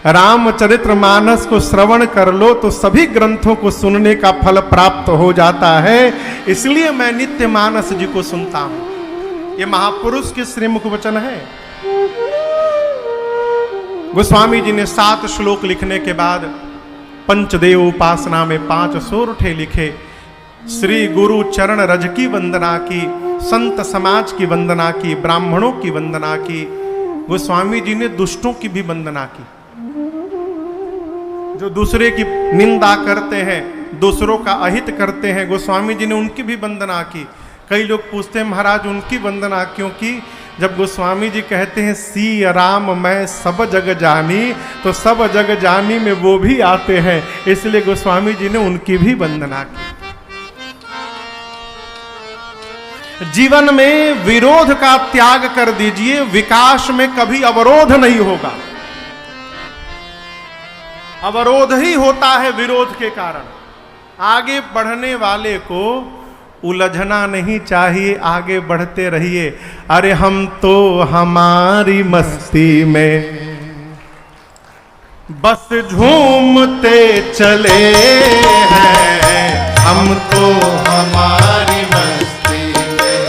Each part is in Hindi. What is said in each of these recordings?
रामचरितमानस को श्रवण कर लो तो सभी ग्रंथों को सुनने का फल प्राप्त हो जाता है। इसलिए मैं नित्य मानस जी को सुनता हूं। ये महापुरुष के श्रीमुख वचन है। गोस्वामी जी ने 7 श्लोक लिखने के बाद पंचदेव उपासना में 5 सोरठे लिखे। श्री गुरु चरण रज की वंदना की, संत समाज की वंदना की, ब्राह्मणों की वंदना की। गोस्वामी जी ने दुष्टों की भी वंदना की, जो दूसरे की निंदा करते हैं, दूसरों का अहित करते हैं, गोस्वामी जी ने उनकी भी वंदना की। कई लोग पूछते हैं महाराज उनकी वंदना क्यों की? जब गोस्वामी जी कहते हैं सिया राम मैं सब जग जानी, तो सब जग जानी में वो भी आते हैं, इसलिए गोस्वामी जी ने उनकी भी वंदना की। जीवन में विरोध का त्याग कर दीजिए, विकास में कभी अवरोध नहीं होगा। अवरोध ही होता है विरोध के कारण। आगे बढ़ने वाले को उलझना नहीं चाहिए, आगे बढ़ते रहिए। अरे हम तो हमारी मस्ती में बस झूमते चले हैं, हम तो हमारी मस्ती में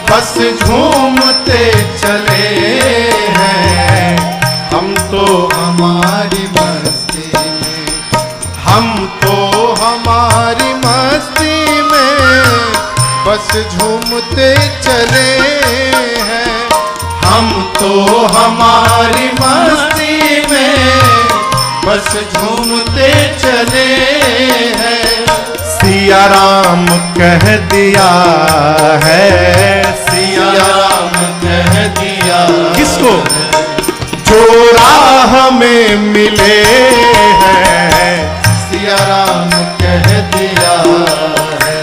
बस झूमते चले हैं, हम तो हमारी मस्ती में, हम तो हमारी मस्ती में बस झूमते चले हैं, हम तो हमारी मस्ती में बस झूमते चले हैं। सिया राम कह दिया है, सिया राम कह दिया। किसको? जो राह में मिले हैं, सिया राम कह दिया है,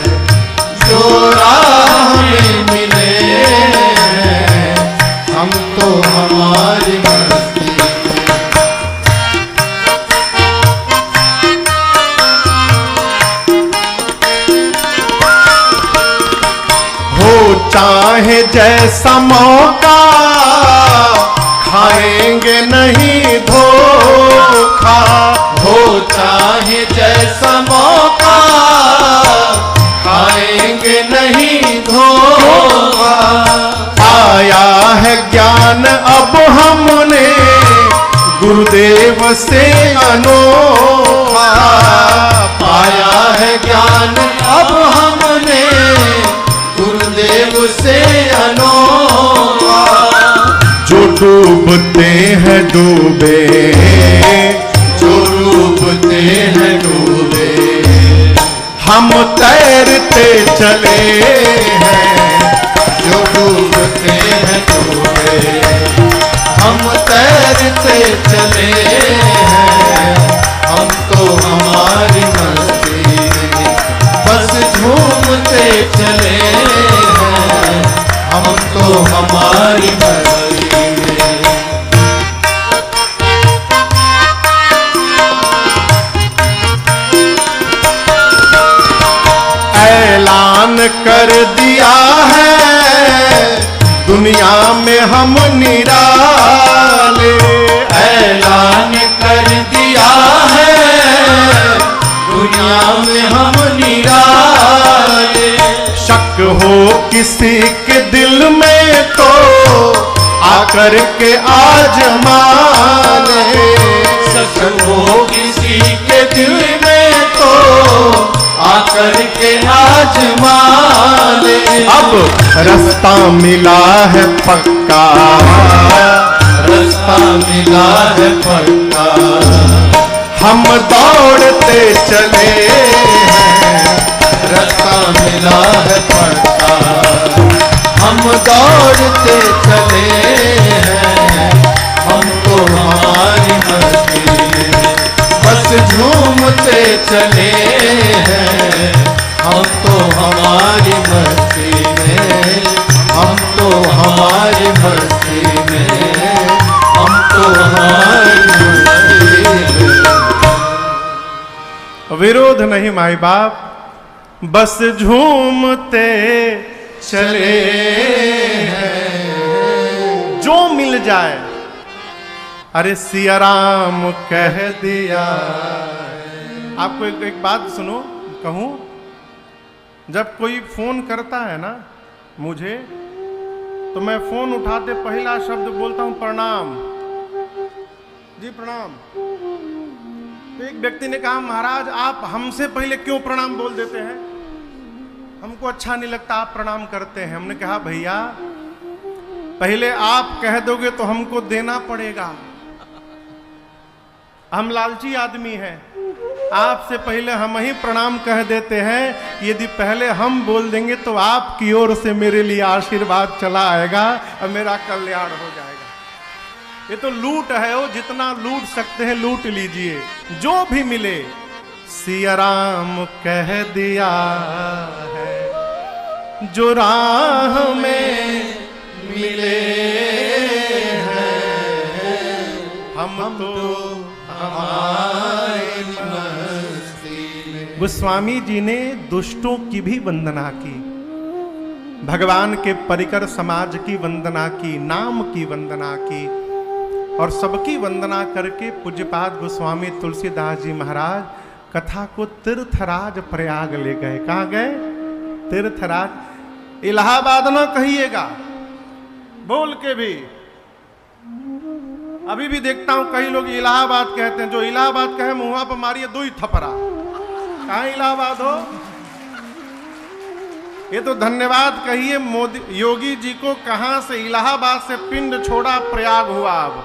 जो राह में मिले हैं, हम तो हमारी मस्ती हो, चाहे जैसा मौका खाएंगे नहीं धोखा, हो चाहे जैसा मौका खाएंगे नहीं धोखा। पाया है ज्ञान अब हमने गुरुदेव से अनोखा, पाया है ज्ञान अब हमने गुरुदेव से अनोखा। जो डूबते हैं डूबे, जो डूबते हैं डूबे, हम तैरते चले हैं, जो डूबते हैं डूबे, हम तैरते चले हैं, हम तो हमारी मस्ती में बस झूमते चले हैं, हम तो हमारी मस्ती में। ऐलान कर दिया है दुनिया में हम निराले, ऐलान कर दिया है दुनिया में हम निराले। शक हो किसी के दिल में तो आकर के आजमा ले, शक हो किसी के दिल में तो आकर के आजमा ले। अब रास्ता मिला है पक्का, रास्ता मिला है पक्का, हम दौड़ते चले हैं, रास्ता मिला है पक्का, हम दौड़ते चले हैं, हम तो हमारी मस्ती में बस झूमते चले हैं, हम तो हमारी मस्ती में, हम तो हमारी मस्ती में, हम तो हमारी मस्ती में। विरोध नहीं माई बाप, बस झूमते चले हैं। जो मिल जाए अरे सिया राम कह दिया। आपको एक बात सुनो कहूं, जब कोई फोन करता है ना मुझे, तो मैं फोन उठाते पहला शब्द बोलता हूं प्रणाम जी, प्रणाम। तो एक व्यक्ति ने कहा महाराज आप हमसे पहले क्यों प्रणाम बोल देते हैं, हमको अच्छा नहीं लगता आप प्रणाम करते हैं। हमने कहा भैया पहले आप कह दोगे तो हमको देना पड़ेगा, हम लालची आदमी हैं। आपसे पहले हम ही प्रणाम कह देते हैं, यदि पहले हम बोल देंगे तो आपकी ओर से मेरे लिए आशीर्वाद चला आएगा और मेरा कल्याण हो जाएगा। ये तो लूट है, वो जितना लूट सकते हैं लूट लीजिए, जो भी मिले सिया राम कह दिया है, जो राह में मिले हैं हम तो हमारी मस्ती में। गोस्वामी जी ने दुष्टों की भी वंदना की, भगवान के परिकर समाज की वंदना की, नाम की वंदना की, और सबकी वंदना करके पूज्यपाद गोस्वामी तुलसीदास जी महाराज कथा को तीर्थराज प्रयाग ले गए। कहाँ गए? तीर्थराज। इलाहाबाद ना कहिएगा, बोल के भी। अभी भी देखता हूं कई लोग इलाहाबाद कहते हैं, जो इलाहाबाद कहे मुंह पर मारिए 2 ही थपरा। कहाँ इलाहाबाद हो? ये तो धन्यवाद कहिए मोदी योगी जी को, कहां से इलाहाबाद से पिंड छोड़ा प्रयाग हुआ। अब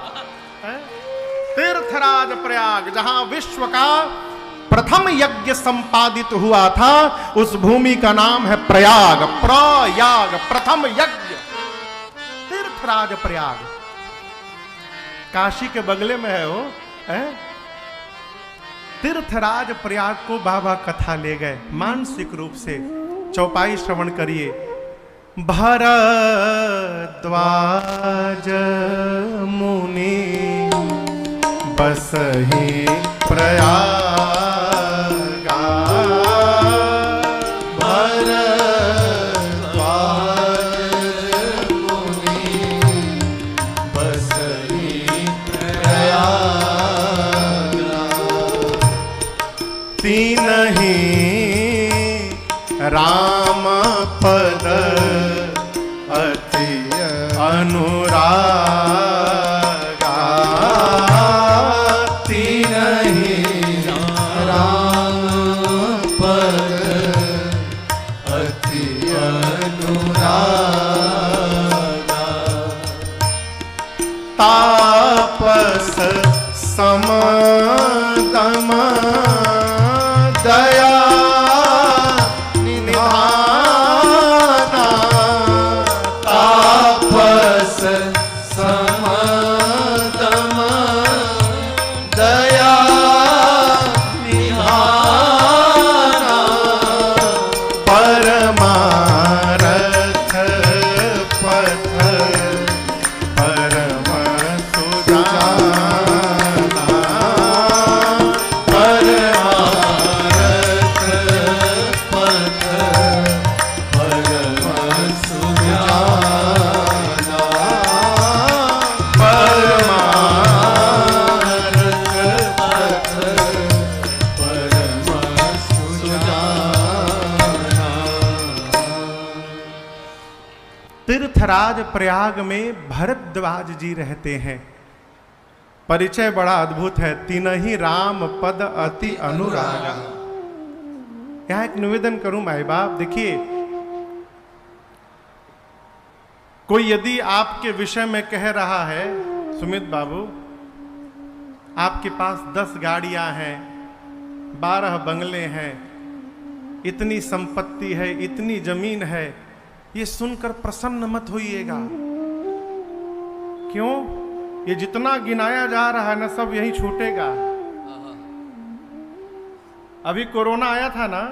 तीर्थराज प्रयाग, जहां विश्व का प्रथम यज्ञ संपादित हुआ था, उस भूमि का नाम है प्रयाग। प्रयाग प्रथम यज्ञ, तीर्थराज प्रयाग काशी के बगले में है वो है? तीर्थराज प्रयाग को बाबा कथा ले गए मानसिक रूप से। चौपाई श्रवण करिए। भरद्वाज मुनि बसहि प्रयागा, भरद्वाज मुनि बसहि प्रयागा, तीनहि राम पद अति अनुरागा, तीनहि राम पद अति अनुरागा, तापस समदम दया तीर्थराज प्रयाग में भरद्वाज जी रहते हैं। परिचय बड़ा अद्भुत है। तीनहि राम पद अति अनुरागा। यहां एक निवेदन करूं माई बाप, देखिए कोई यदि आपके विषय में कह रहा है सुमित बाबू आपके पास 10 गाड़ियां हैं, 12 बंगले हैं, इतनी संपत्ति है, इतनी जमीन है, ये सुनकर प्रसन्न मत होइएगा। क्यों? ये जितना गिनाया जा रहा है ना सब यही छूटेगा। अभी कोरोना आया था ना,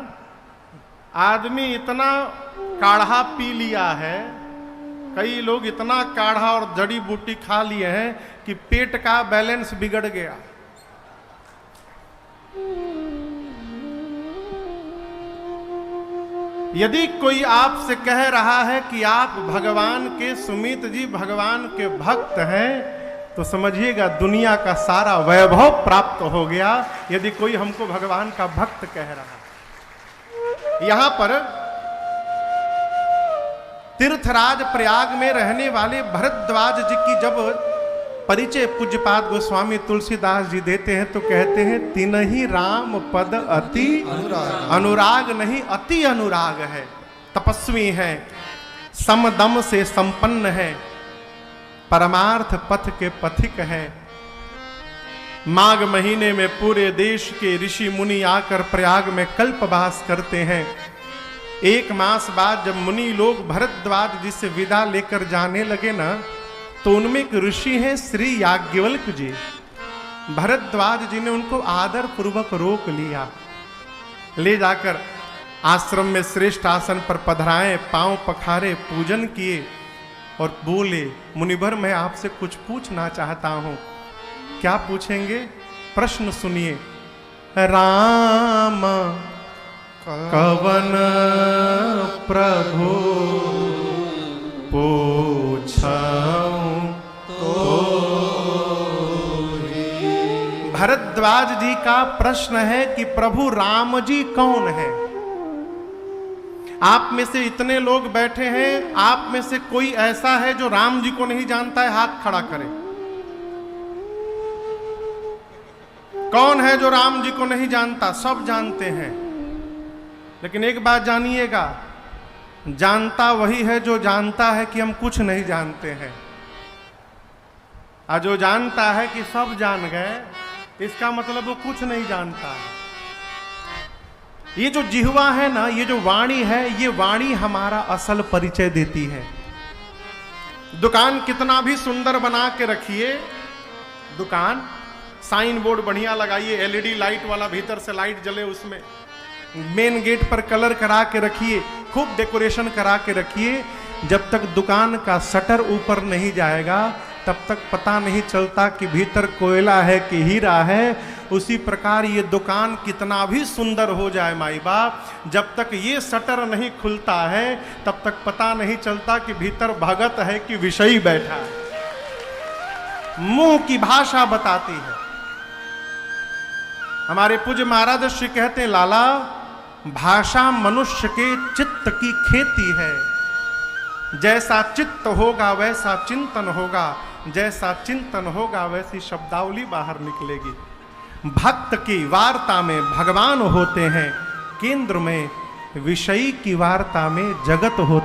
आदमी इतना काढ़ा पी लिया है, कई लोग इतना काढ़ा और जड़ी बूटी खा लिए हैं कि पेट का बैलेंस बिगड़ गया। यदि कोई आपसे कह रहा है कि आप भगवान के सुमित जी भगवान के भक्त हैं, तो समझिएगा दुनिया का सारा वैभव प्राप्त हो गया यदि कोई हमको भगवान का भक्त कह रहा। यहां पर तीर्थराज प्रयाग में रहने वाले भरद्वाज जी की जब परिचय पूज्यपाद गोस्वामी तुलसीदास जी देते हैं तो कहते हैं तिनहि राम पद अति अनुराग नहीं, अति अनुराग है, तपस्वी है, समदम से संपन्न है, परमार्थ पथ के पथिक है। माघ महीने में पूरे देश के ऋषि मुनि आकर प्रयाग में कल्पवास करते हैं। 1 मास बाद जब मुनि लोग भरद्वाज जी से विदा लेकर जाने लगे ना, तो उनमें एक ऋषि हैं श्री याज्ञवल्क्य जी। भरद्वाज जी ने उनको आदर पूर्वक रोक लिया, ले जाकर आश्रम में श्रेष्ठ आसन पर पधराए, पांव पखारे, पूजन किए और बोले, मुनिवर मैं आपसे कुछ पूछना चाहता हूं। क्या पूछेंगे? प्रश्न सुनिए। राम कवन प्रभु पूछऊं तो। भरद्वाज जी का प्रश्न है कि प्रभु राम जी कौन है? आप में से इतने लोग बैठे हैं, आप में से कोई ऐसा है जो राम जी को नहीं जानता है? हाथ खड़ा करे। कौन है जो राम जी को नहीं जानता? सब जानते हैं, लेकिन एक बात जानिएगा, जानता वही है जो जानता है कि हम कुछ नहीं जानते हैं, और जो जानता है कि सब जान गए, इसका मतलब वो कुछ नहीं जानता है। ये जो जिह्वा है ना, ये जो वाणी है, ये वाणी हमारा असल परिचय देती है। दुकान कितना भी सुंदर बना के रखिए, दुकान साइन बोर्ड बढ़िया लगाइए, एलईडी लाइट वाला, भीतर से लाइट जले, उसमें मेन गेट पर कलर करा के रखिए, खूब डेकोरेशन करा के रखिए, जब तक दुकान का शटर ऊपर नहीं जाएगा तब तक पता नहीं चलता कि भीतर कोयला है कि हीरा है। उसी प्रकार ये दुकान कितना भी सुंदर हो जाए माई बाप, जब तक ये शटर नहीं खुलता है तब तक पता नहीं चलता कि भीतर भगत है कि विषयी बैठा है। मुंह की भाषा बताती है। हमारे पूज्य महाराज श्री कहते हैं, लाला भाषा मनुष्य के चित्त की खेती है। जैसा चित्त होगा वैसा चिंतन होगा, जैसा चिंतन होगा वैसी शब्दावली बाहर निकलेगी। भक्त की वार्ता में भगवान होते हैं, केंद्र में विषयी की वार्ता में जगत होता